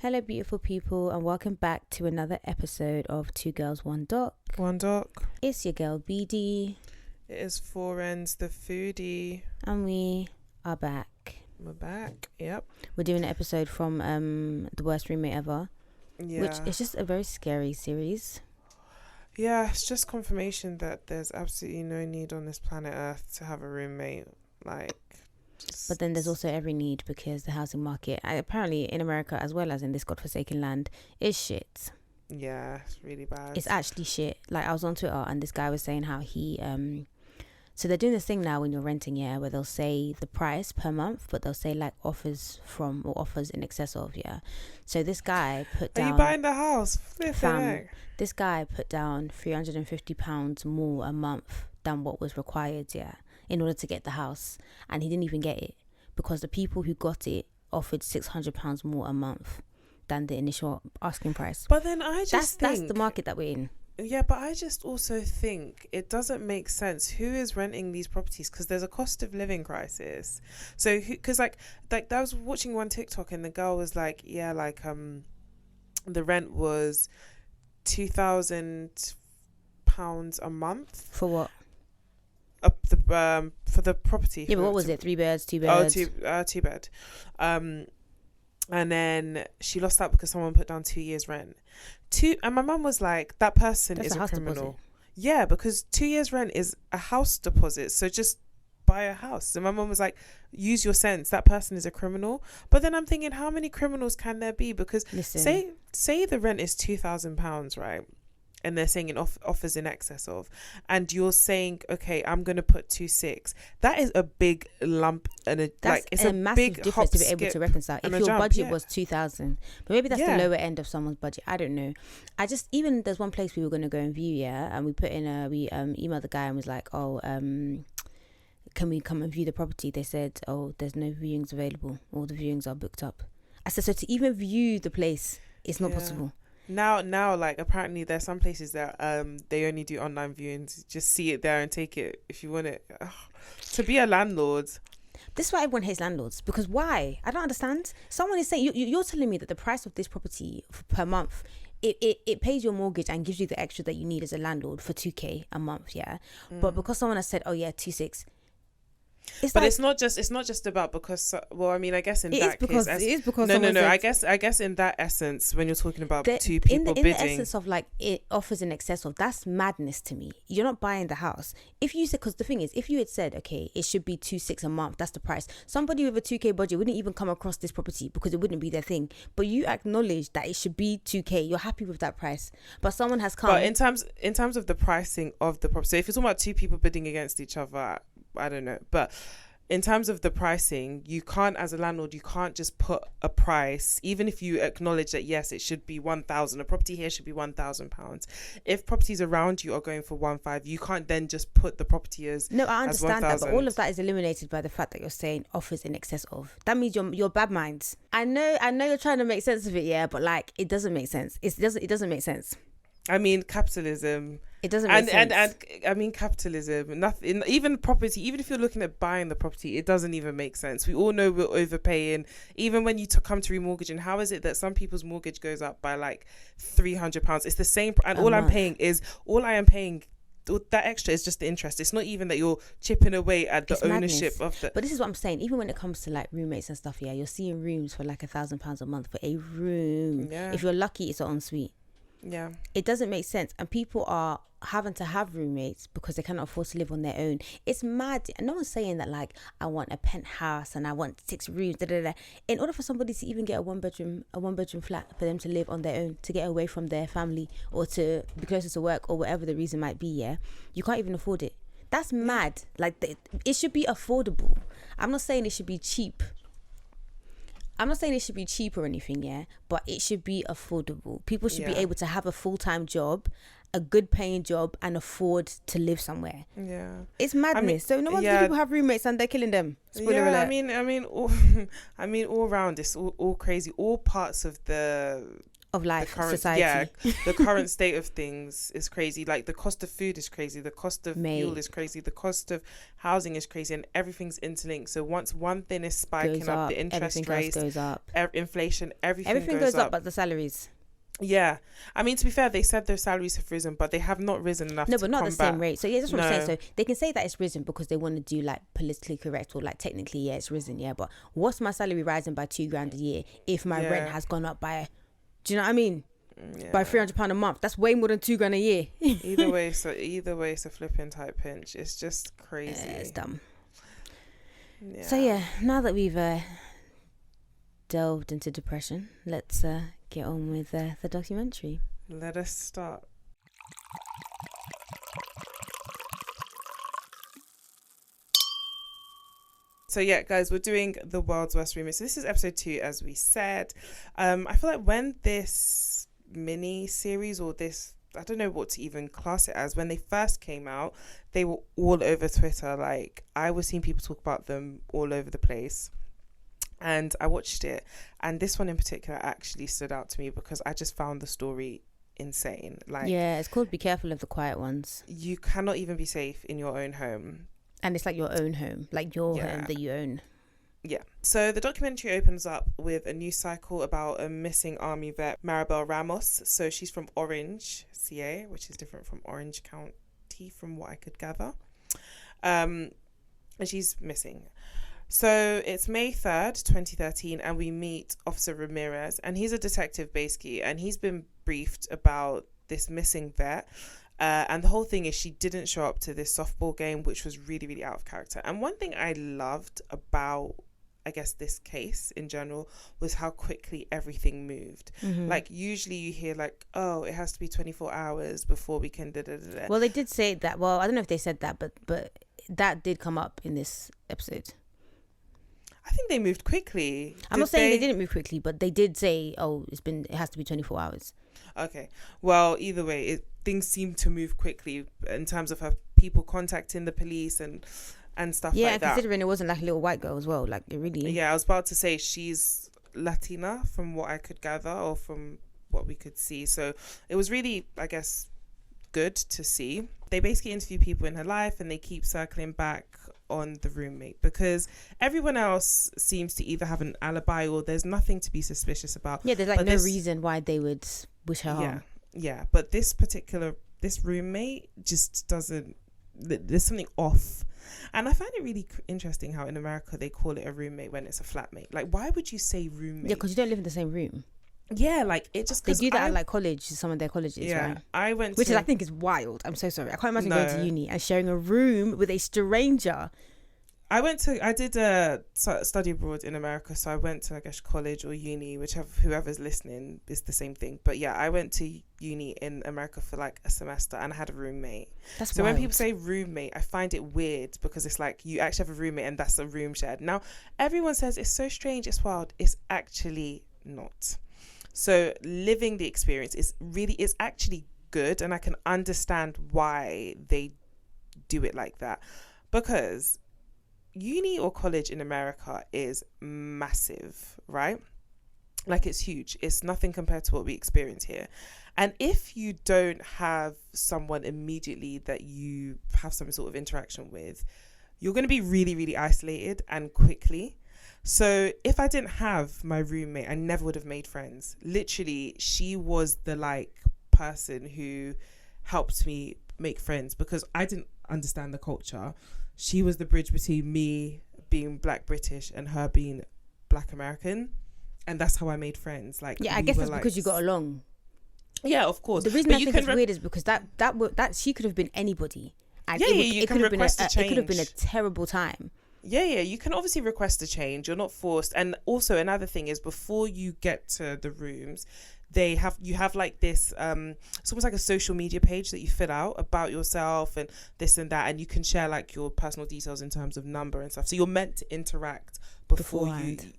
Hello, beautiful people, and welcome back to another episode of Two Girls, One Doc. One Doc. It's your girl, BD. It is Four Ends, the foodie. And we are back. We're back, yep. We're doing an episode from The Worst Roommate Ever. Yeah. Which is just a very scary series. Yeah, it's just confirmation that there's absolutely no need on this planet Earth to have a roommate. But then there's also every need because the housing market, apparently in America as well as in this godforsaken land, is shit. Yeah, it's really bad. It's actually shit. Like, I was on Twitter and this guy was saying how he so they're doing this thing now when you're renting, yeah, where they'll say the price per month, but they'll say like offers from or offers in excess of, yeah. So this guy put down... Are you buying the house? This guy put down £350 more a month than what was required, yeah, in order to get the house. And he didn't even get it because the people who got it offered £600 more a month than the initial asking price. But then I just think... That's the market that we're in. Yeah, but I just also think it doesn't make sense who is renting these properties because there's a cost of living crisis. So, because like I was watching one TikTok and the girl was like, yeah, like the rent was £2,000 a month For what? For the property. Yeah, but what was it? 3 beds, 2 beds? Oh, two bed. And then she lost that because someone put down 2 years rent. And my mum was like, that person is a criminal. Deposit. Yeah, because 2 years rent is a house deposit. So just buy a house. And my mum was like, use your sense. That person is a criminal. But then I'm thinking, how many criminals can there be? Because say the rent is £2,000, right? And they're saying offers in excess of, and you're saying, okay, I'm going to put 2,600. That is a big lump, and it's a massive big difference to be able to reconcile. If your budget was 2,000, but maybe that's the lower end of someone's budget. I don't know. Even there's one place we were going to go and view, yeah, and we emailed the guy and was like, oh, can we come and view the property? They said, oh, there's no viewings available. All the viewings are booked up. I said, so to even view the place, it's not possible. Now, like, apparently there's some places that they only do online viewings. Just see it there and take it if you want it. Ugh. To be a landlord. This is why everyone hates landlords. Because why? I don't understand. Someone is saying, you're telling me that the price of this property per month, it pays your mortgage and gives you the extra that you need as a landlord for 2k a month, yeah? But because someone has said, oh yeah, 2,600. It's not just about because. Well, I mean, I guess in that case, it is because no. I guess in that essence, when you're talking about two people bidding, in the essence of like it offers in excess of, that's madness to me. You're not buying the house. If you said, because the thing is, if you had said, okay, it should be 2,600 a month, that's the price. Somebody with a 2k budget wouldn't even come across this property because it wouldn't be their thing. But you acknowledge that it should be 2k. You're happy with that price. But someone has come. But in terms of the pricing of the property, so if you're talking about two people bidding against each other, I don't know, but in terms of the pricing, you can't, as a landlord, you can't just put a price, even if you acknowledge that yes, it should be 1,000. A property here should be £1,000. If properties around you are going for 1,500, you can't then just put the property as no. I understand that, 1,000. but all of that is eliminated by the fact that you're saying offers in excess of. That means you're bad minds. I know you're trying to make sense of it, yeah, but like it doesn't make sense. It doesn't make sense. I mean, capitalism. It doesn't make sense. And I mean, capitalism. Nothing. Even property. Even if you're looking at buying the property, it doesn't even make sense. We all know we're overpaying. Even when you come to remortgage, and how is it that some people's mortgage goes up by like £300? It's the same, and all I am paying. That extra is just the interest. It's not even that you're chipping away at the ownership of the. But this is what I'm saying. Even when it comes to like roommates and stuff, yeah, you're seeing rooms for like £1,000 a month for a room. Yeah. If you're lucky, it's an ensuite. Yeah, it doesn't make sense, and people are having to have roommates because they cannot afford to live on their own. It's mad. And no one's saying that like I want a penthouse and I want 6 rooms. In order for somebody to even get a one bedroom flat for them to live on their own, to get away from their family or to be closer to work or whatever the reason might be, yeah, you can't even afford it. That's mad. Like it should be affordable. I'm not saying it should be cheap. I'm not saying it should be cheap or anything, yeah, but it should be affordable. People should be able to have a full-time job, a good paying job, and afford to live somewhere. Yeah. It's madness. So no wonder people have roommates and they're killing them. Spoiler alert. I mean all round, it's all crazy. All parts of the of life, current, society. Yeah, the current state of things is crazy. Like the cost of food is crazy, the cost of fuel is crazy, the cost of housing is crazy, and everything's interlinked. So once one thing is spiking up, the interest rates goes up, inflation, everything goes up, but the salaries. Yeah, I mean, to be fair, they said their salaries have risen, but they have not risen enough. No, but not the same rate. So yeah, that's what I'm saying. So they can say that it's risen because they want to do like politically correct, or like technically, yeah, it's risen, yeah. But what's my salary rising by $2,000 a year if my rent has gone up by, do you know what I mean? Yeah. By £300 a month. That's way more than $2,000 a year. either way, it's a flipping tight pinch. It's just crazy. It's dumb. Yeah. So yeah, now that we've delved into depression, let's get on with the documentary. Let us start. So yeah, guys, we're doing the world's worst roommates. So this is episode 2, as we said. I feel like when this mini series, or this, I don't know what to even class it as, when they first came out, they were all over Twitter. Like, I was seeing people talk about them all over the place. And I watched it, and this one in particular actually stood out to me because I just found the story insane. Like, yeah, it's called Be Careful of the Quiet Ones. You cannot even be safe in your own home. And it's like your own home, like your home that you own. Yeah. So the documentary opens up with a news cycle about a missing army vet, Maribel Ramos. So she's from Orange, CA, which is different from Orange County from what I could gather. And she's missing. So it's May 3rd, 2013, and we meet Officer Ramirez, and he's a detective basically, and he's been briefed about this missing vet. And the whole thing is she didn't show up to this softball game, which was really, really out of character. And one thing I loved about, I guess, this case in general was how quickly everything moved. Mm-hmm. Like, usually you hear like, oh, it has to be 24 hours before we can da-da-da-da. Well, they did say that. Well, I don't know if they said that, but that did come up in this episode. I think they moved quickly. I'm not saying they didn't move quickly, but they did say, oh, it has to be 24 hours. Okay. Well, either way, things seem to move quickly in terms of her people contacting the police and stuff like that. Yeah, considering it wasn't like a little white girl as well. Like, it really... Yeah, I was about to say she's Latina from what I could gather, or from what we could see. So it was really, I guess, good to see. They basically interview people in her life, and they keep circling back on the roommate because everyone else seems to either have an alibi or there's nothing to be suspicious about. Yeah, there's like no reason why they would wish her harm. Yeah, but this roommate just doesn't, there's something off. And I find it really interesting how in America they call it a roommate when it's a flatmate. Like, why would you say roommate? Yeah, because you don't live in the same room. Yeah, like it just... They do that at like college, some of their colleges, right? Which I think is wild. I'm so sorry. I can't imagine going to uni and sharing a room with a stranger. I did a study abroad in America, so I went to, I guess, college or uni, whoever's listening is the same thing. But yeah, I went to uni in America for like a semester, and I had a roommate. That's so wild. When people say roommate, I find it weird because it's like you actually have a roommate and that's a room shared. Now, everyone says it's so strange, it's wild. It's actually not. So living the experience is actually good, and I can understand why they do it like that, because uni or college in America is massive, right? Like, it's huge. It's nothing compared to what we experience here. And if you don't have someone immediately that you have some sort of interaction with, you're going to be really, really isolated and quickly. So if I didn't have my roommate, I never would have made friends. Literally, she was the like person who helped me make friends because I didn't understand the culture. She was the bridge between me being Black British and her being Black American, and that's how I made friends. Like, yeah, I guess that's like, because you got along. Yeah, of course. The reason I think it's weird is because that she could have been anybody. And it could have been it could have been a terrible time. Yeah, you can obviously request a change. You're not forced. And also another thing is, before you get to the rooms, you have like this it's almost like a social media page that you fill out about yourself and this and that, and you can share like your personal details in terms of number and stuff. So you're meant to interact beforehand.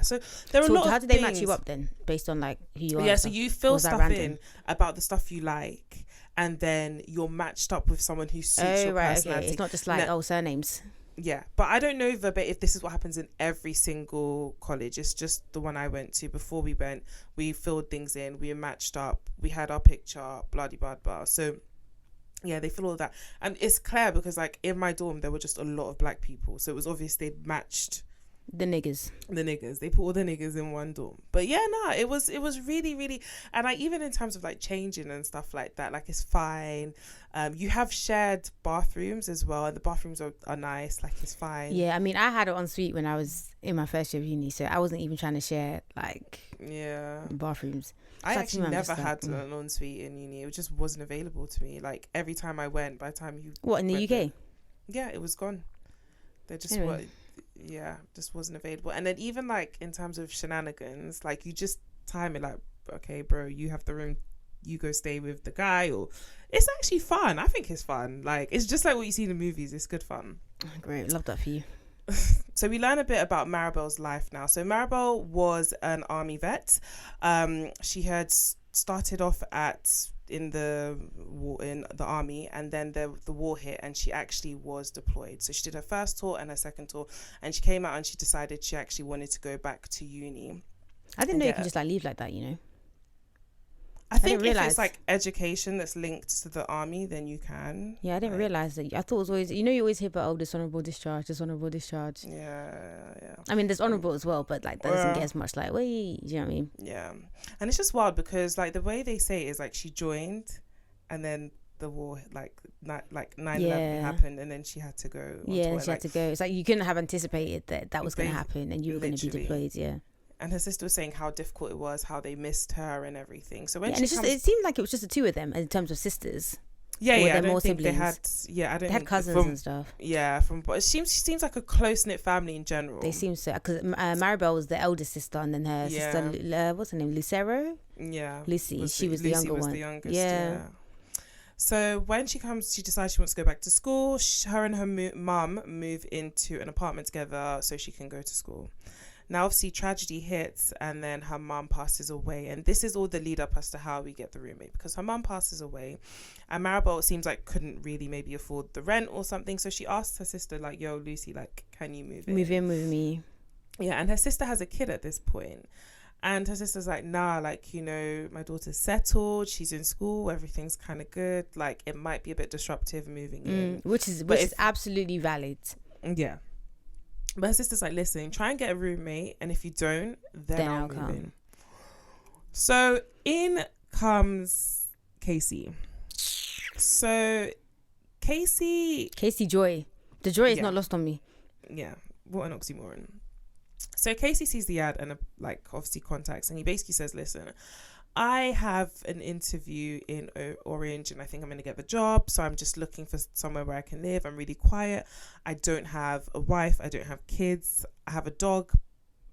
So there are a lot of how did they match you up then, based on like who you are? Yeah, so you fill stuff in about the stuff you like, and then you're matched up with someone who suits your personality. Okay. It's not just like surnames. Yeah, but I don't know if this is what happens in every single college. It's just the one I went to. Before we went, we filled things in, we matched up, we had our picture, blah blah blah. So yeah, they fill all that, and it's clear because like in my dorm there were just a lot of black people, so it was obvious they matched the niggas. They put all the niggas in one dorm. But yeah, no, it was really, really, and like even in terms of like changing and stuff like that, like it's fine. You have shared bathrooms as well, and the bathrooms are nice, like it's fine. Yeah, I mean, I had an ensuite when I was in my first year of uni, so I wasn't even trying to share like bathrooms. I actually never had an ensuite in uni. It just wasn't available to me. Like every time I went, by the time you in the UK, yeah, it was gone. They just were. Yeah, just wasn't available. And then even like in terms of shenanigans, like you just time it like, okay, bro, you have the room, you go stay with the guy. Or it's actually fun. I think it's fun. Like it's just like what you see in the movies. It's good fun. Great, love that for you. So we learn a bit about Maribel's life now. So Maribel was an army vet. She had started off in the army, and then the war hit and she actually was deployed. So she did her first tour and her second tour, and she came out and she decided she actually wanted to go back to uni. I didn't know you can just like leave like that, you know. I think if it's like education that's linked to the army, then you can. Yeah, I didn't realise that. I thought it was always, you always hear about dishonourable discharge. Yeah. I mean, there's honourable as well, but like that doesn't get as much like, wait, do you know what I mean? Yeah. And it's just wild because like the way they say it is like she joined and then the war, like 9/11 happened and then she had to go. Yeah, she had to go. It's like you couldn't have anticipated that was going to happen and you were going to be deployed, yeah. And her sister was saying how difficult it was, how they missed her and everything. So when it seemed like it was just the two of them in terms of sisters. Yeah. I don't think they had. Yeah, I don't. They had cousins and stuff. Yeah, but it seems like a close knit family in general. They seem so, because Maribel was the eldest sister, and then her sister, what's her name, Lucero? Yeah, Lucy. She was the younger one. The youngest, yeah. So when she decides she wants to go back to school. Her and her mum move into an apartment together so she can go to school. Now, obviously, tragedy hits and then her mum passes away. And this is all the lead up as to how we get the roommate, because her mum passes away and Maribel, it seems like, couldn't really maybe afford the rent or something. So she asked her sister, like, yo, Lucy, like, can you move in? Move in with me. Yeah, and her sister has a kid at this point. And her sister's like, nah, like, my daughter's settled. She's in school. Everything's kind of good. Like, it might be a bit disruptive moving in. Which is absolutely valid. Yeah. But her sister's like, listen, try and get a roommate, and if you don't, then I'll move in. So in comes Casey. So Casey Joy. The joy is not lost on me. Yeah, what an oxymoron. So Casey sees the ad and obviously contacts, and he basically says, listen, I have an interview in Orange and I think I'm going to get the job. So I'm just looking for somewhere where I can live. I'm really quiet. I don't have a wife. I don't have kids. I have a dog.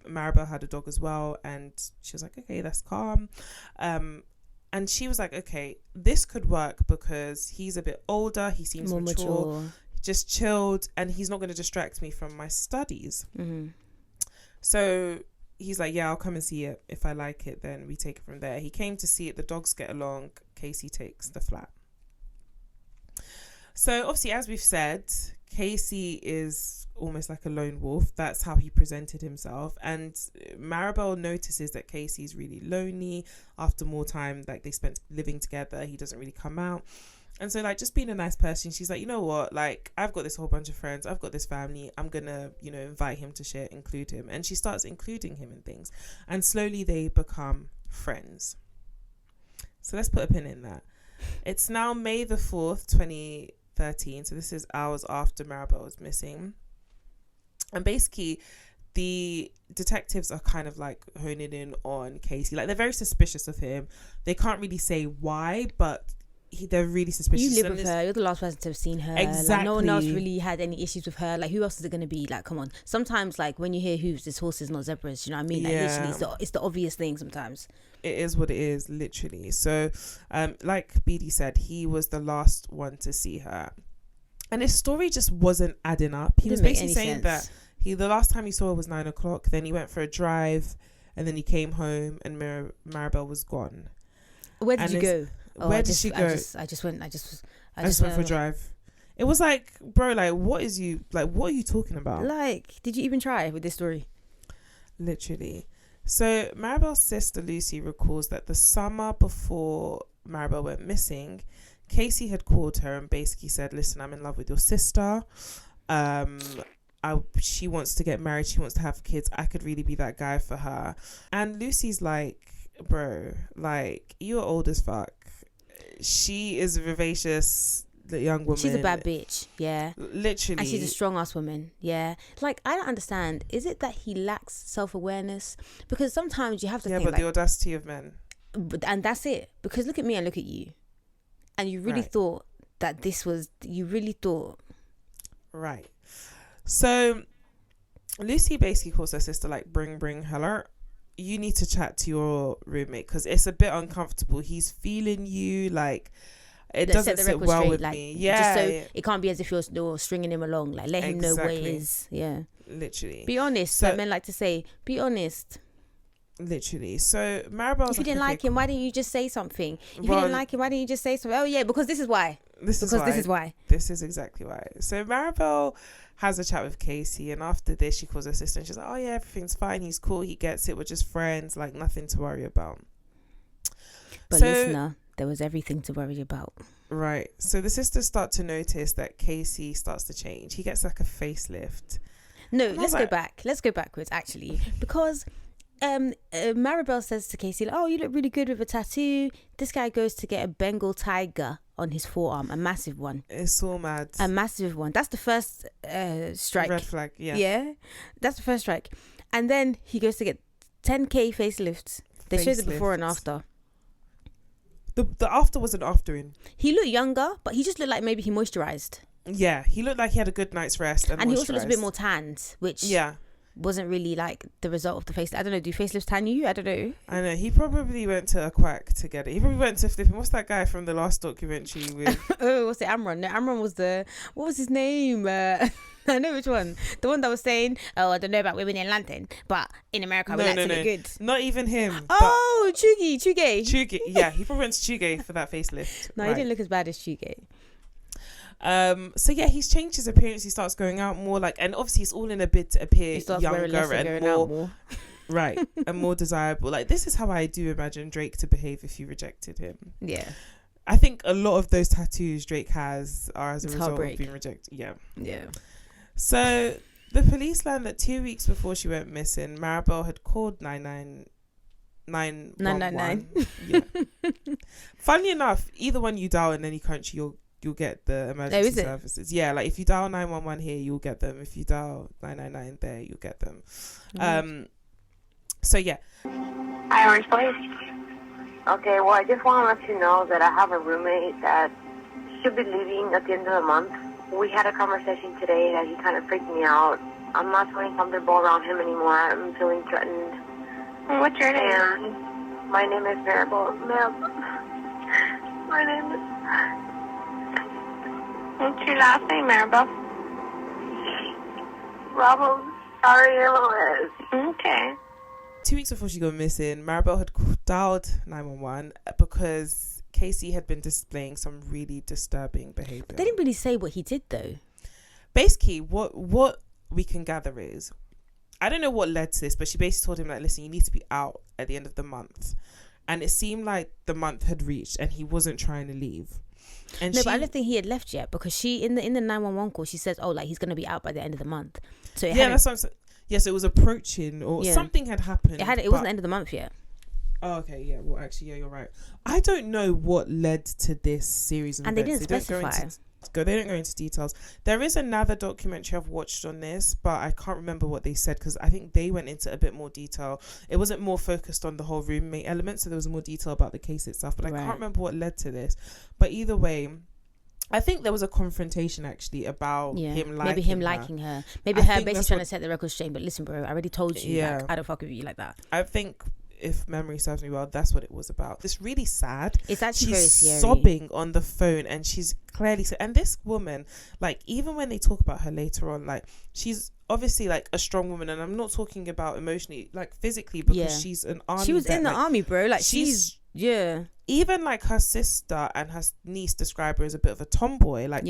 Maribel had a dog as well. And she was like, okay, that's calm. And she was like, okay, this could work because he's a bit older. He seems more mature, just chilled, and he's not going to distract me from my studies. Mm-hmm. So he's like, yeah, I'll come and see it. If I like it, then we take it from there. He came to see it. The dogs get along. Casey takes the flat. So obviously, as we've said, Casey is almost like a lone wolf. That's how he presented himself. And Maribel notices that Casey's really lonely. After more time, like they spent living together, he doesn't really come out. And so, like, just being a nice person, she's like, you know what? Like, I've got this whole bunch of friends. I've got this family. I'm going to, invite him to share, include him. And she starts including him in things. And slowly they become friends. So let's put a pin in that. It's now May the 4th, 2013. So this is hours after Maribel was missing. And basically, the detectives are kind of like honing in on Casey. Like, they're very suspicious of him. They can't really say why, but they're really suspicious. You live with her. You're the last person to have seen her. Exactly. Like, no one else really had any issues with her. Like, who else is it going to be? Like, come on. Sometimes, like, when you hear hooves, it's horses, not zebras. You know what I mean? Like, literally, it's the obvious thing sometimes. It is what it is, literally. So, like BD said, he was the last one to see her. And his story just wasn't adding up. He was basically saying that the last time he saw her was 9 o'clock. Then he went for a drive. And then he came home and Maribel was gone. Where did you go? Where did she go? I just went for a drive. It was like, bro, like, what are you talking about? Like, did you even try with this story? Literally. So Maribel's sister Lucy recalls that the summer before Maribel went missing, Casey had called her and basically said, listen, I'm in love with your sister. She wants to get married. She wants to have kids. I could really be that guy for her. And Lucy's like, bro, like, you're old as fuck. She is a vivacious young woman. She's a bad bitch. Yeah. Literally. And she's a strong ass woman. Yeah. Like, I don't understand. Is it that he lacks self-awareness? Because sometimes you have to think, but the audacity of men. And that's it. Because look at me and look at you. And you really thought that you really thought. Right. So Lucy basically calls her sister, like, bring her. You need to chat to your roommate because it's a bit uncomfortable. He's feeling you, like, it doesn't sit well straight, with like, me. Yeah. Just so it can't be as if you're stringing him along. Like, let him know what it is. Yeah. Literally. Be honest. So, like men like to say, be honest. Literally. So Maribel, if you didn't like him, why didn't you just say something? If you didn't like him, why didn't you just say something? Oh yeah, because this is why. This is exactly why. So Maribel has a chat with Casey, and after this she calls her sister and she's like, oh yeah, everything's fine, he's cool, he gets it, we're just friends, like, nothing to worry about. But listener, there was everything to worry about. Right. So the sisters start to notice that Casey starts to change. He gets like a facelift. No, let's go back. Let's go backwards actually, because Maribel says to Casey, oh, you look really good with a tattoo. This guy goes to get a Bengal tiger on his forearm, a massive one. It's so mad. A massive one. That's the first strike. Red flag, yeah. Yeah, that's the first strike. And then he goes to get 10k facelifts. They showed the before and after. The after was an after-in. He looked younger, but he just looked like maybe he moisturized. Yeah, he looked like he had a good night's rest. And he also looks a bit more tanned, which... Yeah. Wasn't really like the result of the face. I don't know. Do facelifts tan you? I don't know. I know. He probably went to a quack to get it. He probably went to flipping. What's that guy from the last documentary with? Oh, what's it? Amron. No, Amron was what was his name? I know which one. The one that was saying, oh, I don't know about women in London, but in America, we like to look good. Not even him. Oh, Chuge. Yeah, he probably went to Chuge for that facelift. No, he didn't look as bad as Chuge. So yeah, he's changed his appearance. He starts going out more, like, and obviously it's all in a bid to appear younger and more right, and more desirable. Like, this is how I do imagine Drake to behave if you rejected him. Yeah, I think a lot of those tattoos Drake has are as a result of being rejected. Yeah. So the police learned that 2 weeks before she went missing, Maribel had called 999. Yeah. Funny enough, either one you dial in any country, you'll get the emergency services. Yeah, like if you dial 911 here, you'll get them. If you dial 999 there, you'll get them. So yeah. Hi, Orange Place. Okay, well, I just want to let you know that I have a roommate that should be leaving at the end of the month. We had a conversation today that he kind of freaked me out. I'm not feeling comfortable around him anymore. I'm feeling threatened. What's your name? And my name is Maribel. My name is... What's your last name, Maribel? Ramos. Sorry, Okay. 2 weeks before she got missing, Maribel had dialed 911 because Casey had been displaying some really disturbing behaviour. They didn't really say what he did, though. Basically, what we can gather is, I don't know what led to this, but she basically told him, like, listen, you need to be out at the end of the month. And it seemed like the month had reached and he wasn't trying to leave. And but I don't think he had left yet, because she in the 911 call, she says, oh, like, he's going to be out by the end of the month. So that's what I'm saying. Yes, it was approaching, or something had happened. It wasn't the end of the month yet. Oh, okay, yeah. Well, actually, yeah, you're right. I don't know what led to this series of events. They didn't specify. They don't go into details. There is another documentary I've watched on this, but I can't remember what they said, because I think they went into a bit more detail. It wasn't more focused on the whole roommate element, so there was more detail about the case itself, but I can't remember what led to this. But either way, I think there was a confrontation actually about him liking her. Maybe her basically trying to set the record straight. But listen, bro, I already told you, like, I don't fuck with you like that. I think, if memory serves me well, that's what it was about. It's really sad. It's actually very scary. She's sobbing on the phone, and she's clearly and this woman, like, even when they talk about her later on, like, she's obviously like a strong woman, and I'm not talking about emotionally, like physically, because she's an army. She was in the army, bro. Like, she's even like her sister and her niece describe her as a bit of a tomboy. Like,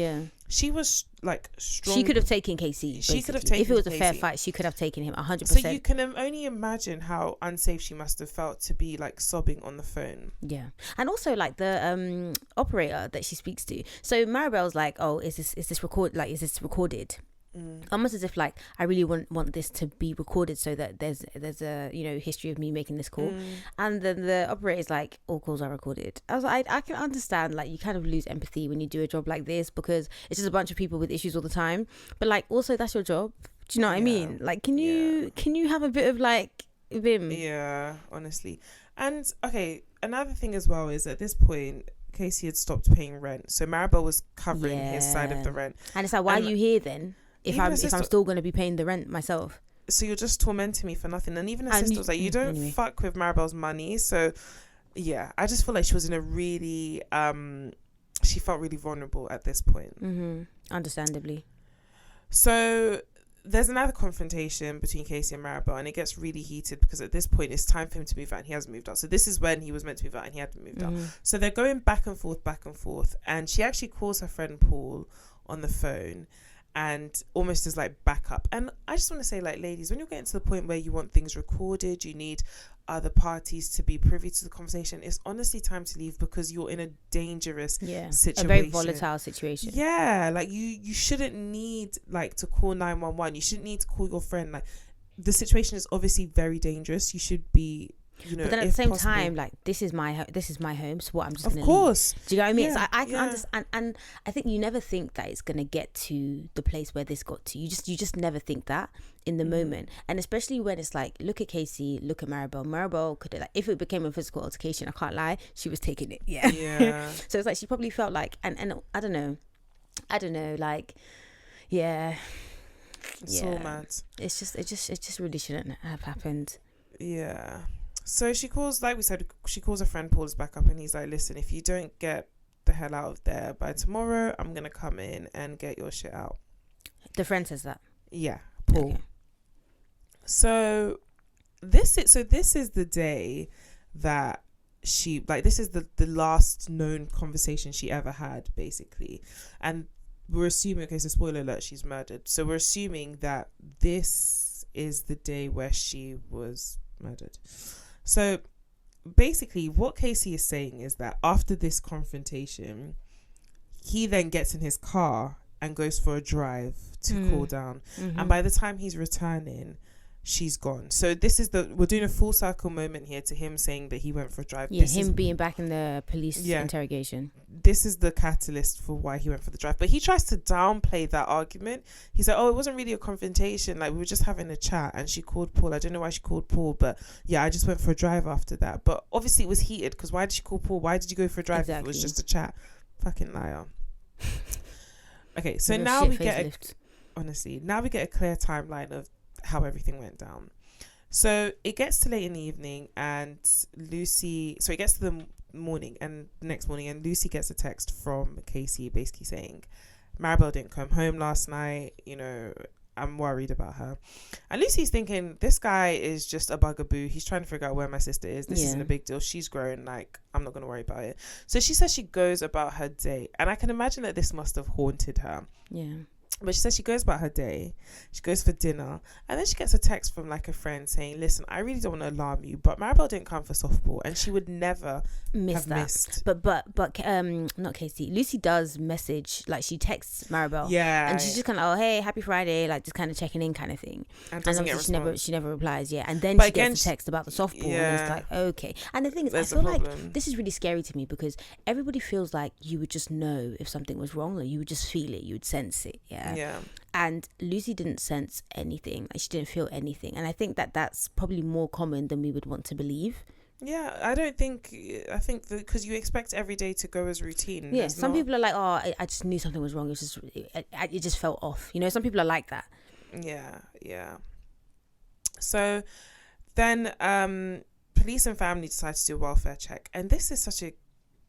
she was like strong. She could have taken Casey. Basically. She could have taken. If it was a fair fight, she could have taken him 100%. So you can only imagine how unsafe she must have felt to be like sobbing on the phone. Yeah, and also like the operator that she speaks to. So Maribel's like, "Oh, is this recorded?" Almost as if like I really want this to be recorded so that there's a history of me making this call. And then the operator's like, all calls are recorded. I was like, I can understand, like, you kind of lose empathy when you do a job like this because it's just a bunch of people with issues all the time, but like also that's your job. Do you know what I mean? Like, can you have a bit of like vim? Yeah, honestly. And okay, another thing as well is at this point Casey had stopped paying rent, so Maribel was covering his side of the rent. And it's like, why are you here then? If I'm still going to be paying the rent myself. So you're just tormenting me for nothing. And even her sister was like, you don't fuck with Maribel's money. So yeah, I just feel like she was in a really, she felt really vulnerable at this point. Understandably. So there's another confrontation between Casey and Maribel, and it gets really heated because at this point it's time for him to move out and he hasn't moved out. So this is when he was meant to move out and he hadn't moved out. So they're going back and forth. And she actually calls her friend Paul on the phone and almost as like backup. And I just want to say, like, ladies, when you're getting to the point where you want things recorded, you need other parties to be privy to the conversation, it's honestly time to leave because you're in a dangerous situation, a very volatile situation. Like you shouldn't need like to call 911. You shouldn't need to call your friend. Like, the situation is obviously very dangerous. You should be, but then at the same time, like, this is my home, so what, I'm just gonna leave. Do you know what I mean? So I can understand, and I think you never think that it's gonna get to the place where this got to. You just never think that in the moment, and especially when it's like, look at Casey, look at Maribel could have, like, if it became a physical altercation, I can't lie, she was taking it. So it's like she probably felt like, and I don't know, like, it's so mad. It just really shouldn't have happened. So she calls, like we said, she calls her friend Paul's back up and he's like, listen, if you don't get the hell out of there by tomorrow, I'm going to come in and get your shit out. The friend says that? Yeah, Paul. Okay. So this is the day that she, like, this is the last known conversation she ever had, basically. And we're assuming, okay, so spoiler alert, she's murdered. So we're assuming that this is the day where she was murdered. So basically what Casey is saying is that after this confrontation, he then gets in his car and goes for a drive to cool down. And by the time he's returning, she's gone. So this is we're doing a full circle moment here to him saying that he went for a drive. Being back in the police interrogation. This is the catalyst for why he went for the drive. But he tries to downplay that argument. He's like, oh, it wasn't really a confrontation. Like, we were just having a chat and she called Paul. I don't know why she called Paul, but yeah, I just went for a drive after that. But obviously it was heated because why did she call Paul? Why did you go for a drive if it was just a chat? Fucking liar. Okay, so now we get now we get a clear timeline of how everything went down. So it gets to late in the evening and it gets to the morning and the next morning, and Lucy gets a text from Casey basically saying, Maribel didn't come home last night, I'm worried about her. And Lucy's thinking, this guy is just a bugaboo. He's trying to figure out where my sister is. This isn't a big deal. She's grown. Like, I'm not going to worry about it. So she says she goes about her day. And I can imagine that this must have haunted her. Yeah. But she says she goes about her day. She goes for dinner. And then she gets a text from like a friend saying, listen, I really don't want to alarm you, but Maribel didn't come for softball. And she would never have missed. But not Casey. Lucy does message, like she texts Maribel. Yeah. And she's just kind of, oh, hey, happy Friday. Like just kind of checking in kind of thing. And obviously she never replies. Yeah. And then she gets a text about the softball. And it's like, okay. And the thing is, I feel like this is really scary to me because everybody feels like you would just know if something was wrong. Like you would just feel it. You would sense it. Yeah. And Lucy didn't sense anything. Like she didn't feel anything. And I think that that's probably more common than we would want to believe. Yeah, I think that because you expect every day to go as routine. Yeah, some people are like, oh, I just knew something was wrong. It just felt off. Some people are like that. Yeah. So then police and family decide to do a welfare check. And this is such a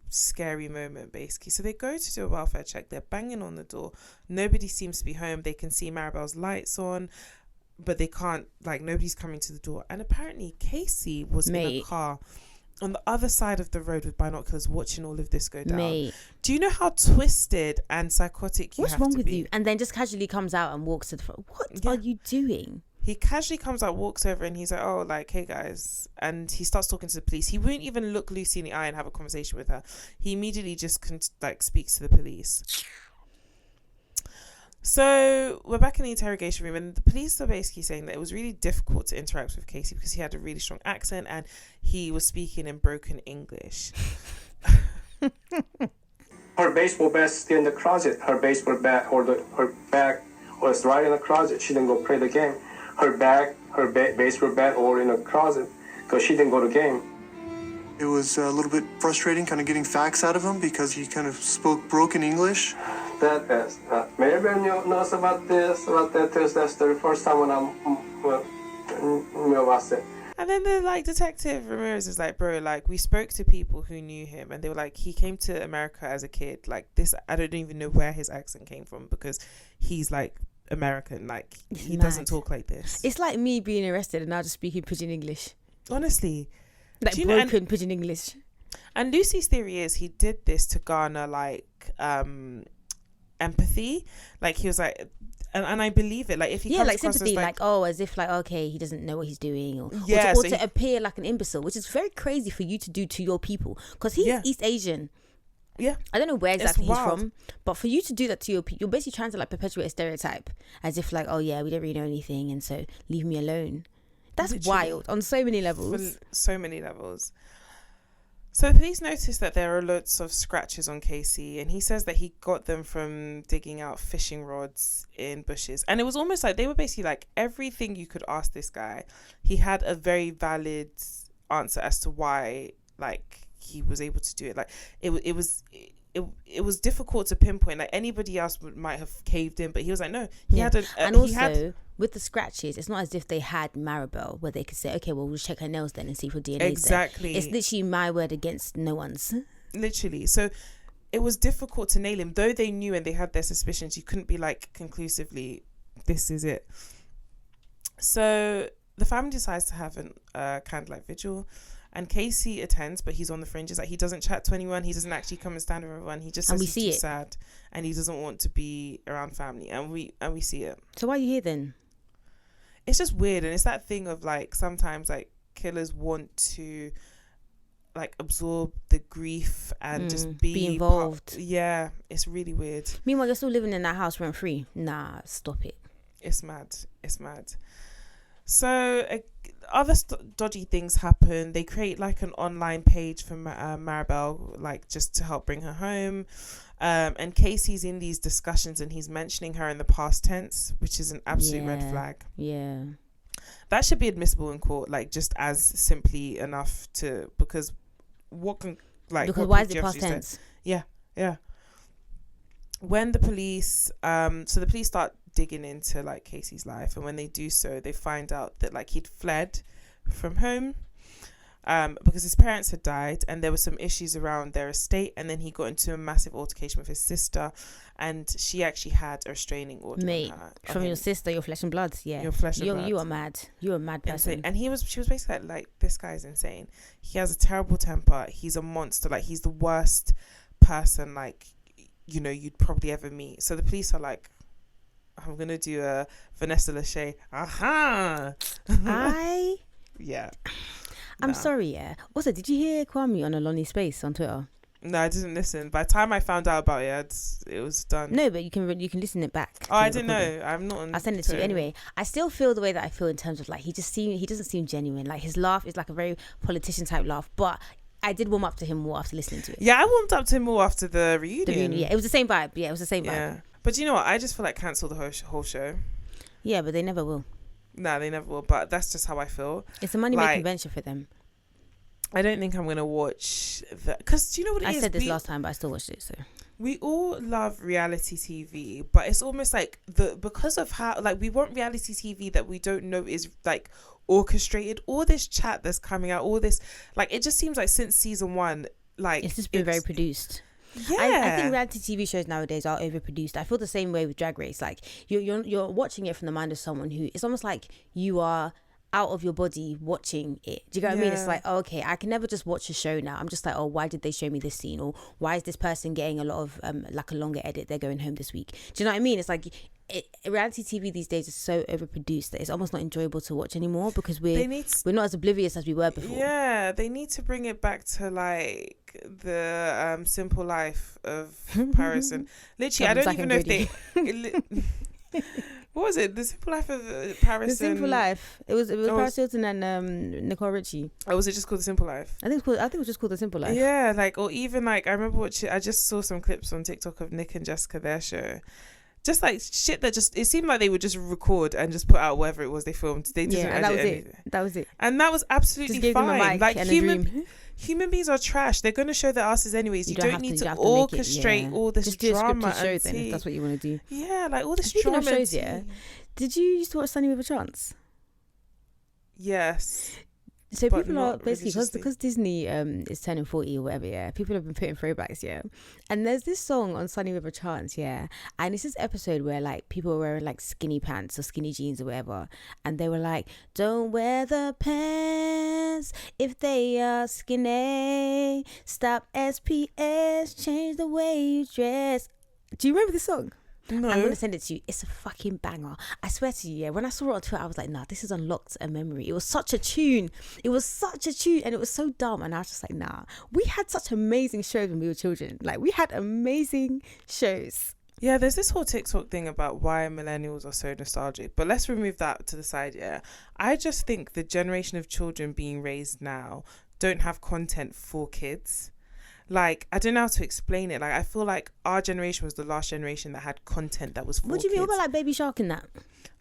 scary moment, basically. So they go to do a welfare check. They're banging on the door. Nobody seems to be home. They can see Maribel's lights on, but they can't, like, nobody's coming to the door. And apparently Casey was in a car on the other side of the road with binoculars watching all of this go down. Mate. Do you know how twisted and psychotic you What's have to be? wrong with you? And then just casually comes out and walks to the front. What are you doing? He casually comes out, walks over, and he's like, oh, like, hey, guys. And he starts talking to the police. He won't even look Lucy in the eye and have a conversation with her. He immediately just, speaks to the police. So we're back in the interrogation room, and the police are basically saying that it was really difficult to interact with Casey because he had a really strong accent and he was speaking in broken English. Her baseball bat's still in the closet. Her baseball bat her bag was right in the closet. She didn't go play the game. Her baseball bat all in the closet because she didn't go to the game. It was a little bit frustrating kind of getting facts out of him because he kind of spoke broken English. That is, Maribel knows about this, about that too. That's the first time when And then the detective Ramirez is like, bro, we spoke to people who knew him, and they were like, he came to America as a kid. This, I don't even know where his accent came from because he's American. He doesn't talk like this. It's like me being arrested and now just speaking pidgin English. Honestly. Broken pidgin English. And Lucy's theory is he did this to garner empathy. He was like, and I believe it. If he comes sympathy, as if okay, he doesn't know what he's doing, or to appear like an imbecile, which is very crazy for you to do to your people because he's East Asian. Yeah, I don't know where exactly he's from, but for you to do that to your people, you're basically trying to perpetuate a stereotype, as if oh yeah, we don't really know anything, and so leave me alone. That's literally wild on so many levels. So many levels. So the police noticed that there are lots of scratches on Casey, and he says that he got them from digging out fishing rods in bushes. And it was almost like they were basically everything you could ask this guy, he had a very valid answer as to why he was able to do it. It was difficult to pinpoint. Anybody else might have caved in, but he was like, no, he had with the scratches, it's not as if they had Maribel where they could say, okay, well, we'll check her nails then and see if her DNA exactly is there. It's literally my word against no one's. Literally. So it was difficult to nail him, though they knew and they had their suspicions. You couldn't be conclusively, this is it. So the family decides to have a candlelight vigil. And Casey attends, but he's on the fringes. He doesn't chat to anyone. He doesn't actually come and stand with everyone. He just says he's too sad and he doesn't want to be around family. And we see it. So why are you here then? It's just weird. And it's that thing of sometimes killers want to absorb the grief and just be involved. Yeah, it's really weird. Meanwhile, you're still living in that house rent free. Nah, stop it. It's mad. So other dodgy things happen. They create an online page for Maribel, just to help bring her home. And Casey's in these discussions and he's mentioning her in the past tense, which is an absolute red flag. Yeah. That should be admissible in court, just as simply enough to, because what can, because why is it past tense? Yeah. When the police, so the police start digging into Casey's life, and when they do so, they find out that he'd fled from home because his parents had died and there were some issues around their estate, and then he got into a massive altercation with his sister, and she actually had a restraining order. Mate, from your sister, your flesh and blood. Yeah, your flesh and blood. You are mad. You're a mad person. And she was basically this guy's insane. He has a terrible temper. He's a monster. He's the worst person you'd probably ever meet. So the police are I'm gonna do a Vanessa Lachey. Yeah. I'm sorry. Yeah. Also, did you hear Kwame on a Lonely Space on Twitter? No, I didn't listen. By the time I found out about it, it was done. No, but you can listen it back. Oh, I didn't know. I'm not. I'll send it to you anyway. I still feel the way that I feel in terms of he doesn't seem genuine. His laugh is a very politician type laugh, but I did warm up to him more after listening to it. Yeah, I warmed up to him more after the reunion. Yeah, it was the same vibe. Yeah, it was the same vibe. Yeah. But you know what? I just feel cancel the whole show. Yeah, but they never will. No, they never will. But that's just how I feel. It's a money-making venture for them. I don't think I'm going to watch that. Because do you know what it is? I said this last time, but I still watched it. So we all love reality TV, but it's almost because of how we want reality TV that we don't know is orchestrated. All this chat that's coming out, all this it just seems since season 1, it's just been very produced. Yeah, I think reality TV shows nowadays are overproduced. I feel the same way with Drag Race. You're watching it from the mind of someone who it's almost like you are out of your body watching it. Do you get what I mean? It's like, oh, okay, I can never just watch a show now. I'm just like, oh, why did they show me this scene? Or why is this person getting a lot of like a longer edit? They're going home this week. Do you know what I mean? It's like reality TV these days is so overproduced that it's almost not enjoyable to watch anymore, because we're not as oblivious as we were before. Yeah, they need to bring it back to like the simple life of Paris and literally I don't even know if they what was it? The Simple Life of Paris. The Simple Life. It was Paris Hilton and Nicole Richie. Oh, was it just called The Simple Life? I think it was just called The Simple Life. Yeah, like, or even like I remember watching. I just saw some clips on TikTok of Nick and Jessica, their show. Just like shit that just, it seemed like they would just record and just put out whatever it was they filmed. They didn't edit anything. That was it. And that was absolutely just gave fine. Them a mic like and human beings are trash. They're going to show their asses anyways. You don't need to orchestrate all this just drama do a and show then, if that's what you want to do. Yeah, like all this Speaking drama. Of shows, did you used to watch Sunny with a Chance? Yes. So people are basically, because Disney is turning 40 or whatever, people have been putting throwbacks, and there's this song on Sunny with a Chance, and it's this episode where like people were wearing like skinny pants or skinny jeans or whatever, and they were like, don't wear the pants if they are skinny, stop SPS, change the way you dress. Do you remember this song? No. I'm gonna send it to you. It's a fucking banger. I swear to you, when I saw it on Twitter, I was like, nah, this has unlocked a memory. It was such a tune. And it was so dumb. And I was just like, nah. We had such amazing shows when we were children. Like, we had amazing shows. Yeah, there's this whole TikTok thing about why millennials are so nostalgic. But let's remove that to the side, I just think the generation of children being raised now don't have content for kids. Like, I don't know how to explain it. Like, I feel like our generation was the last generation that had content that was for kids. What do you mean? What about like Baby Shark and that?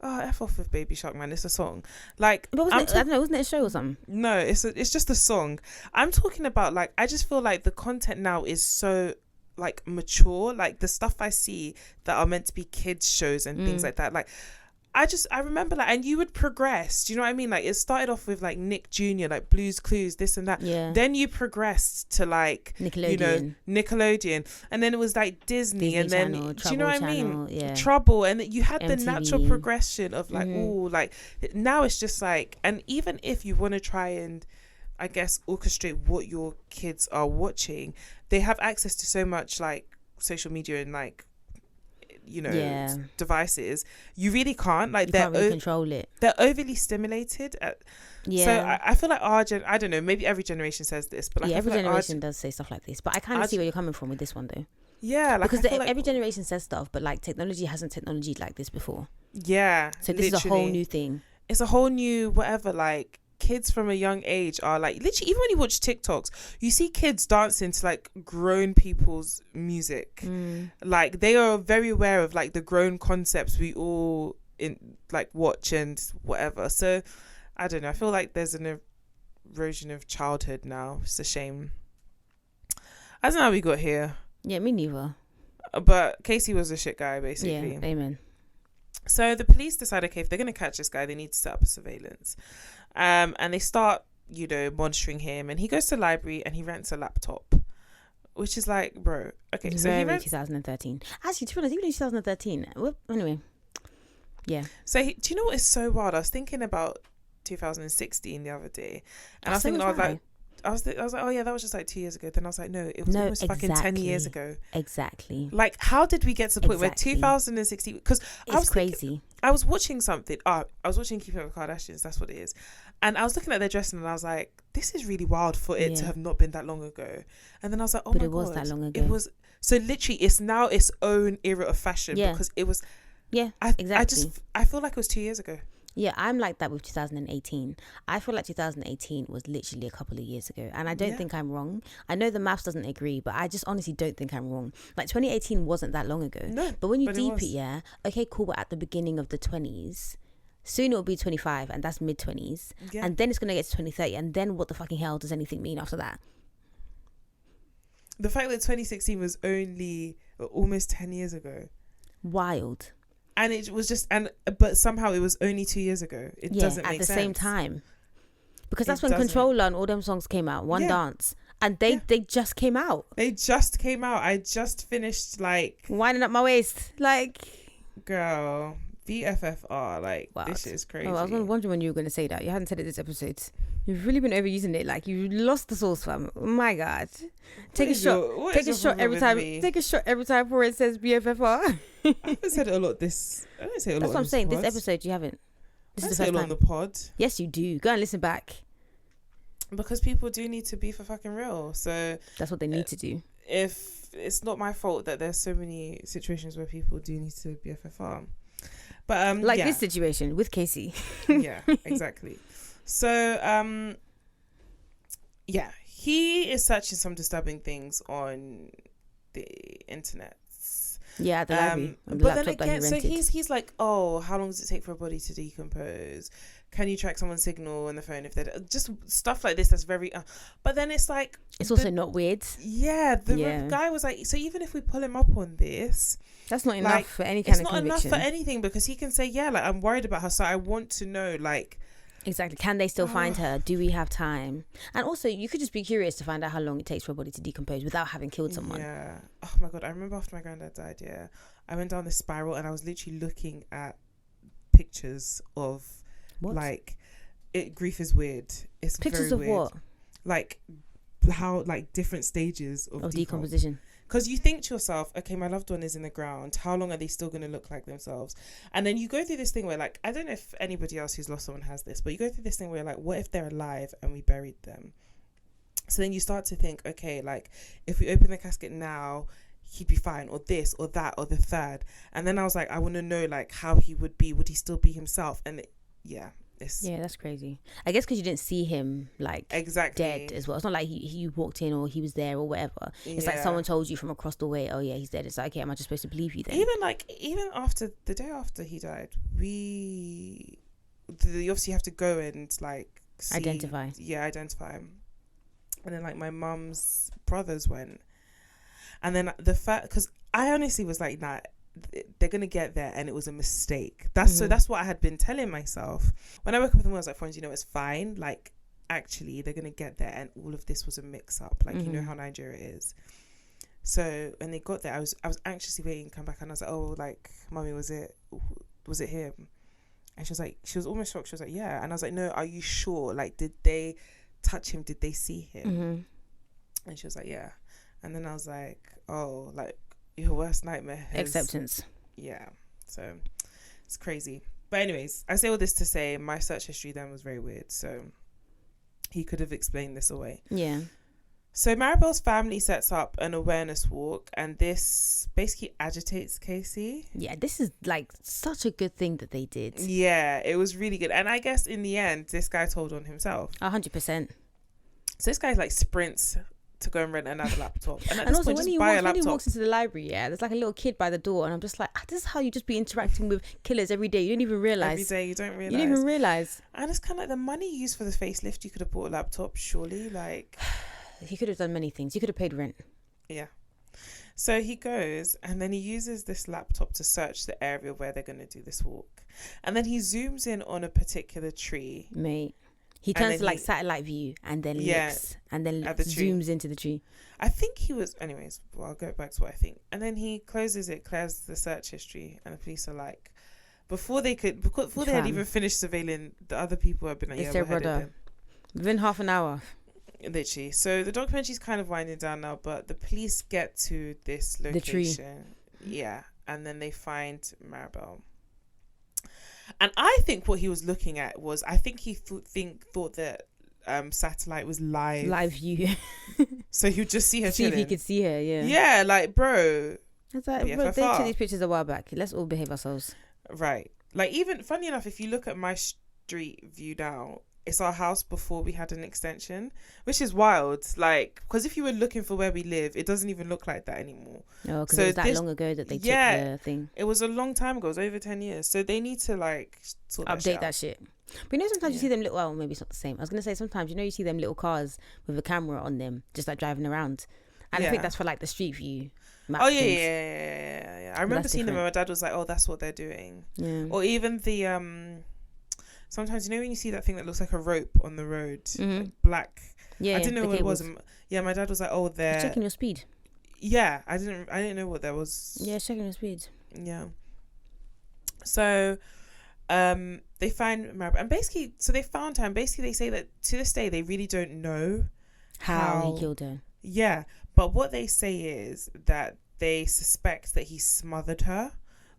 Oh, F off with Baby Shark, man. It's a song. Like, but I don't know, wasn't it a show or something? No, it's just a song. I'm talking about, like, I just feel like the content now is so, like, mature. Like, the stuff I see that are meant to be kids shows and things like that. Like, I remember that, and you would progress. Do you know what I mean? Like, it started off with like Nick Jr., like Blue's Clues, this and that. Yeah. Then you progressed to like Nickelodeon, and then it was like Disney and then Channel, do you know what I mean? Yeah. Trouble, and you had MTV. The natural progression of like, like now it's just like, and even if you want to try and, I guess, orchestrate what your kids are watching, they have access to so much like social media and like, devices. You really can't, like, can't really control it. They're overly stimulated. So I feel like I don't know, maybe every generation says this, but like, every generation does say stuff like this. But I kind of see where you're coming from with this one though. Yeah, like, because every generation says stuff, but like technology hasn't technology like this before. Yeah. So this is a whole new thing. It's a whole new whatever, like. Kids from a young age are like, literally, even when you watch TikToks, you see kids dancing to like grown people's music. Like, they are very aware of like the grown concepts we all watch and whatever. So I don't know, I feel like there's an erosion of childhood now. It's a shame. I don't know how we got here. Yeah, me neither. But Casey was a shit guy, basically. Yeah, amen. So the police decide, okay, if they're going to catch this guy, they need to set up a surveillance. And they start, monitoring him. And he goes to the library and he rents a laptop. Which is like, bro. Okay, so he rents... 2013. Actually, to be honest, even in 2013. Well, anyway. Yeah. So, do you know what is so wild? I was thinking about 2016 the other day. And I was thinking, I was like, oh yeah, that was just like 2 years ago. Then I was like, no, it was almost fucking 10 years ago. Exactly. Like, how did we get to the point where 2016? Because I was crazy. I was watching something. I was watching Keeping Up with the Kardashians. That's what it is. And I was looking at their dressing, and I was like, this is really wild for it to have not been that long ago. And then I was like, oh my god, it was that long ago. It was. So literally, it's now its own era of fashion because it was. Yeah, exactly. I feel like it was 2 years ago. Yeah, I'm like that with 2018. I feel like 2018 was literally a couple of years ago. And I don't think I'm wrong. I know the maths doesn't agree, but I just honestly don't think I'm wrong. Like, 2018 wasn't that long ago. No, but when you deep it, okay, cool, we're at the beginning of the 20s. Soon it'll be 25, and that's mid-20s. Yeah. And then it's going to get to 2030. And then what the fucking hell does anything mean after that? The fact that 2016 was only almost 10 years ago. Wild. And it was just, but somehow it was only 2 years ago. It doesn't make sense. At the same time. Because that's when Controller and all them songs came out. One Dance. And they just came out. They just came out. I just finished like... winding up my waist. Like... Girl. BFFR, like, Wow. this shit is crazy. Oh, I was wondering when you were going to say that. You hadn't said it this episode. You've really been overusing it. Like, you lost the source, fam. Oh my God. Take a shot. Take a shot every time. Take a shot every time before it says BFFR. I haven't said it a lot this. I don't say it a lot. That's what I'm saying. Pods. This episode, you haven't. This I is say the a first lot time. on the pod. Yes, you do. Go and listen back. Because people do need to be for fucking real. So That's what they need to do. if it's not my fault that there's so many situations where people do need to BFFR. But Like yeah. this situation with Casey. Yeah, exactly. So yeah, he is searching some disturbing things on the internet. Yeah, at the library. On the But then laptop that again, he so rented. he's like, oh, how long does it take for a body to decompose? Can you track someone's signal on the phone if they're just stuff like this? That's very. But then it's like It's also not weird. Yeah, the Yeah. guy was like, so even if we pull him up on this, That's not enough like, for any kind it's of not conviction. enough for anything, because he can say, yeah, like, I'm worried about her, so I want to know, like, Exactly. Can they still find her? Do we have time? And also, you could just be curious to find out how long it takes for a body to decompose without having killed someone. yeah. Oh my God, I remember after my granddad died, yeah, I went down this spiral and I was literally looking at pictures of What? like grief is weird. It's Pictures very of weird. what? Like how, like, different stages of Decomposition. Because you think to yourself, okay, my loved one is in the ground. How long are they still going to look like themselves? And then you go through this thing where, like, I don't know if anybody else who's lost someone has this, but you go through this thing where, like, what if they're alive and we buried them? So then you start to think, okay, like, if we open the casket now, he'd be fine, or this, or that, or the third. And then I was like, I want to know, like, how he would be. Would he still be himself? And yeah. Yeah, that's crazy. I guess because you didn't see him like Exactly. dead as well. It's not like he walked in or he was there or whatever. It's like someone told you from across the way, oh yeah, he's dead. It's like, okay, am I just supposed to believe you then? Even after the day after he died, you obviously have to go and like Identify him. And then like my mum's brothers went, and then the fact, because I honestly was like, nah, they're gonna get there, and it was a mistake. So that's what I had been telling myself when I woke up in the morning. I was like, friends, you know, it's fine, like, actually they're gonna get there, and all of this was a mix-up, like, you know how Nigeria is. So when they got there, I was anxiously waiting to come back, and I was like, oh, like, mummy, was it him? And she was almost shocked. She was like, yeah. And I was like, no, are you sure? Like, did they touch him? Did they see him? And she was like, yeah. And then I was like, oh, like, your worst nightmare Acceptance. Yeah. So it's crazy. But anyways, I say all this to say my search history then was very weird. So he could have explained this away. Yeah. So Maribel's family sets up an awareness walk, and this basically agitates Casey. Yeah, this is like such a good thing that they did. Yeah, it was really good. And I guess in the end, this guy told on himself. 100%. So this guy like sprints to go and rent another laptop. And at And this also, point, when just he buy a walks laptop. into the library, yeah, there's like a little kid by the door, and I'm just like, this is how you just be interacting with killers every day. You don't even realize. Every day, you don't realize. You don't even realize. And it's kind of like the money you use for the facelift. You could have bought a laptop, surely. Like, He could have done many things. He could have paid rent. yeah. So he goes, and then he uses this laptop to search the area where they're going to do this walk. And then he zooms in on a particular tree. Mate. He And turns then to like satellite view and then looks and then at the tree. zooms into the tree. I think he was, anyways, well, I'll go back to what I think. And then he closes it, clears the search history, and the police are like, before they had even finished surveilling, the other people have been like, It's yeah, their we're headed brother. there. Within half an hour. Literally. So the documentary's kind of winding down now, but the police get to this location. The tree. Yeah. And then they find Maribel. And I think what he was looking at was, I think he thought that satellite was live view. so he'd just see her See if he chilling. could see her, yeah. Yeah, like, bro. It's like, BFFR. bro, they took these pictures a while back. Let's all behave ourselves. Right. Like, even, funny enough, if you look at my street view now, it's our house before we had an extension, which is wild. Like, because if you were looking for where we live, it doesn't even look like that anymore. Oh, because So it was that this- long ago that they took yeah. the thing. It was a long time ago. It was over 10 years. So they need to, like, sort Update that that shit. But you know, sometimes you see them little, well, maybe it's not the same. I was going to say, sometimes, you know, you see them little cars with a camera on them, just like driving around. And I think Yeah. that's for like the street view. Map Oh, yeah, things. yeah. I remember that's seeing them and different. my dad was like, oh, that's what they're doing. Yeah. Or even the, sometimes, you know, when you see that thing that looks like a rope on the road, like black. Yeah. I didn't know the what it was. cables. Yeah, my dad was like, oh, they're... Checking your speed. Yeah, I didn't know what that was. Yeah, checking your speed. Yeah. So they find Maribel, and basically, so they found her, and basically they say that to this day they really don't know how he killed her. Yeah, but what they say is that they suspect that he smothered her,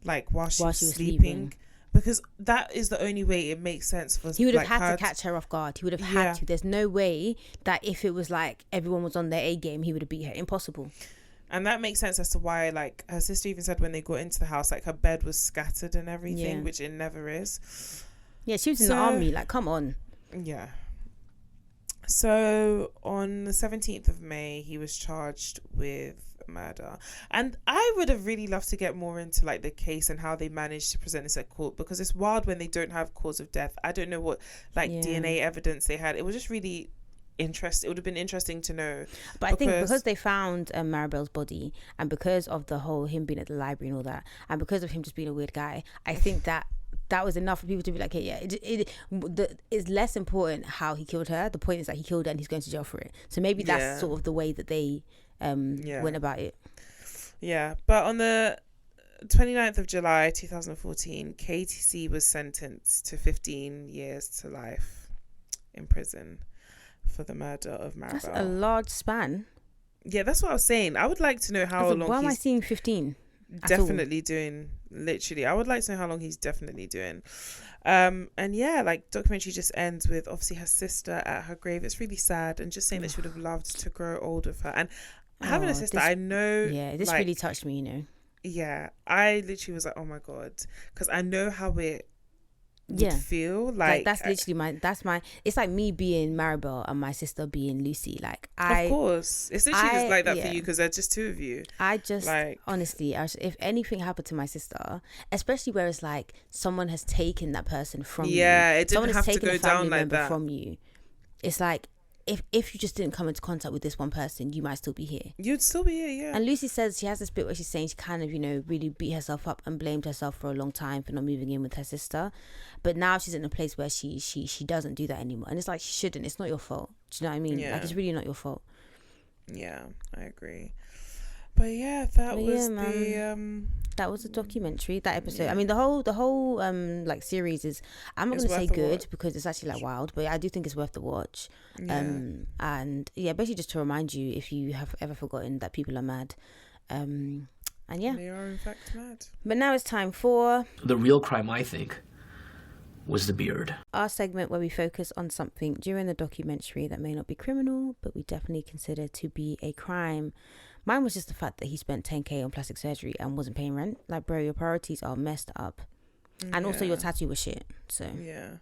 like while she was sleeping. Because that is the only way it makes sense for. He would have had to catch her off guard. He would have had to. There's no way that if it was like everyone was on their A game, he would have beat her. Impossible. And that makes sense as to why, like, her sister even said when they got into the house, like, her bed was scattered and everything, which it never is. Yeah, she was in the army. Like, come on. Yeah. So on the 17th of May, he was charged with murder. And I would have really loved to get more into, like, the case and how they managed to present this at court, because it's wild when they don't have cause of death. I don't know what, like, DNA evidence they had. It was just really interesting. It would have been interesting to know. But I think because they found Maribel's body, and because of the whole him being at the library and all that, and because of him just being a weird guy, I think that was enough for people to be like, hey, it's less important how he killed her. The point is that he killed her and he's going to jail for it. So maybe that's sort of the way that they went about it. Yeah, but on the 29th of July 2014, KTC was sentenced to 15 years to life in prison for the murder of Maribel. That's a large span. Yeah, that's what I was saying. I would like to know how long. Why am I seeing 15? Definitely doing. Literally, I would like to know how long he's definitely doing. And yeah, like, documentary just ends with obviously her sister at her grave. It's really sad, and just saying that she would have loved to grow old with her. And having a sister, I know. Yeah, this really touched me. Yeah, I literally was like, oh my god, because I know how it would feel like that's literally it's like me being Maribel and my sister being Lucy. Like, of course it's literally just like that for you, because there's just two of you. I just, like, honestly, if anything happened to my sister, especially where it's like someone has taken that person from you, it didn't have to go down like that from you. It's like, if you just didn't come into contact with this one person, you might still be here. You'd still be here, yeah. And Lucy says she has this bit where she's saying she kind of, really beat herself up and blamed herself for a long time for not moving in with her sister. But now she's in a place where she doesn't do that anymore. And it's like, she shouldn't. It's not your fault. Do you know what I mean? Yeah. Like, it's really not your fault. Yeah, I agree. But yeah, that was a documentary, that episode. I mean, the whole like series is, I'm not going to say good because it's actually like wild, but I do think it's worth the watch. And yeah, basically just to remind you, if you have ever forgotten, that people are mad. And yeah, they are in fact mad. But now it's time for the real crime, I think, was the beard. Our segment where we focus on something during the documentary that may not be criminal, but we definitely consider to be a crime. Mine was just the fact that he spent 10k on plastic surgery and wasn't paying rent. Like, bro, your priorities are messed up. And also your tattoo was shit. So yeah.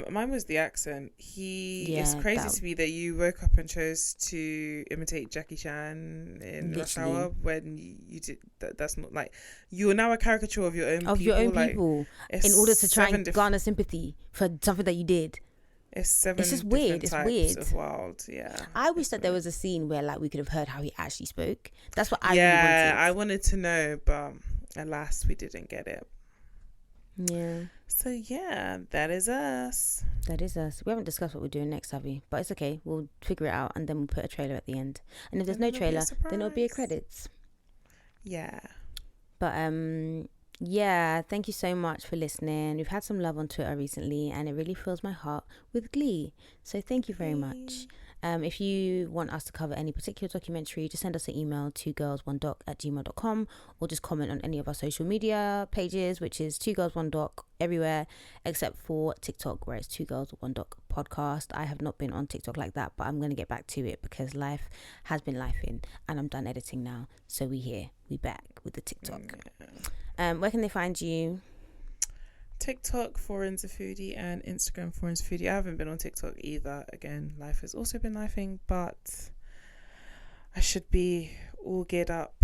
Mine was the accent. It's crazy to me that you woke up and chose to imitate Jackie Chan in Rush Hour when you did that. That's not, like, you are now a caricature of your own people. Of your own people, in order to try and garner sympathy for something that you did. It's just weird. It's weird. Of wild, yeah. I wish that there was a scene where, like, we could have heard how he actually spoke. That's what I really wanted. Yeah, I wanted to know, but alas, we didn't get it. Yeah. So yeah, that is us. That is us. We haven't discussed what we're doing next, have we? But it's okay. We'll figure it out, and then we'll put a trailer at the end. And if there's no trailer, then it'll be a credits. Yeah. But yeah, thank you so much for listening. We've had some love on Twitter recently, and it really fills my heart with glee. So thank you very much. If you want us to cover any particular documentary, just send us an email to girls1doc@gmail.com, or just comment on any of our social media pages, which is 2girls1doc everywhere except for TikTok, where it's 2girls1doc podcast. I have not been on TikTok like that, but I'm going to get back to it because life has been lifing, and I'm done editing now. So we back with the TikTok. Where can they find you? TikTok, Foreign's a Foodie, and Instagram, Foreign's a Foodie. I haven't been on TikTok either. Again, life has also been lifing, but I should be all geared up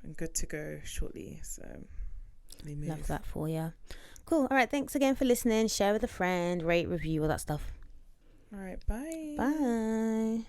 and good to go shortly. So love that for you. Cool. All right. Thanks again for listening. Share with a friend, rate, review, all that stuff. All right. Bye. Bye.